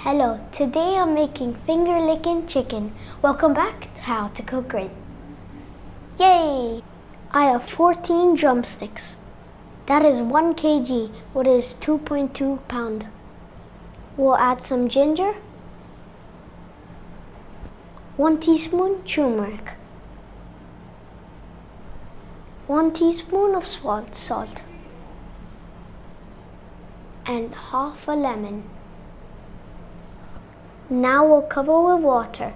Hello, today I'm making finger licking chicken. Welcome back to How to Cook It. Yay! I have 14 drumsticks. That is 1 kg, what is 2.2 pound. We'll add some ginger, 1 teaspoon turmeric, 1 teaspoon of salt, and half a lemon. Now we'll cover with water.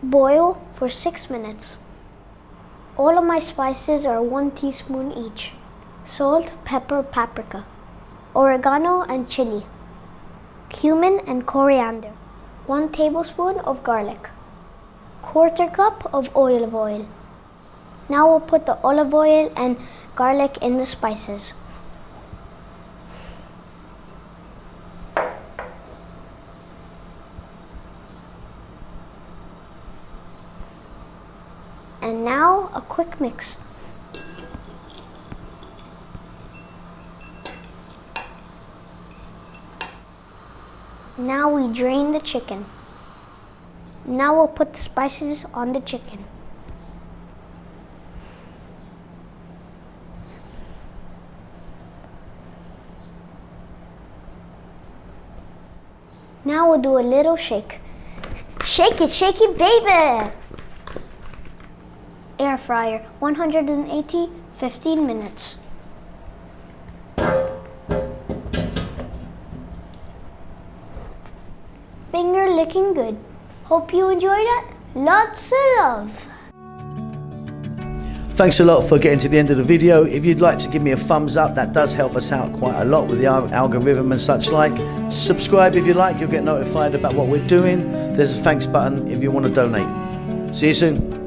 Boil for 6 minutes. All of my spices are 1 teaspoon each. Salt, pepper, paprika, oregano and chili, cumin and coriander, 1 tablespoon of garlic, 1/4 cup of olive oil. Now we'll put the olive oil and garlic in the spices. And now a quick mix. Now we drain the chicken. Now we'll put the spices on the chicken. Now we'll do a little shake. Shake it, baby! Air fryer, 180, 15 minutes. Finger licking good. Hope you enjoyed it. Lots of love. Thanks a lot for getting to the end of the video. If you'd like to give me a thumbs up, that does help us out quite a lot with the algorithm and such like. Subscribe if you like, you'll get notified about what we're doing. There's a thanks button if you want to donate. See you soon.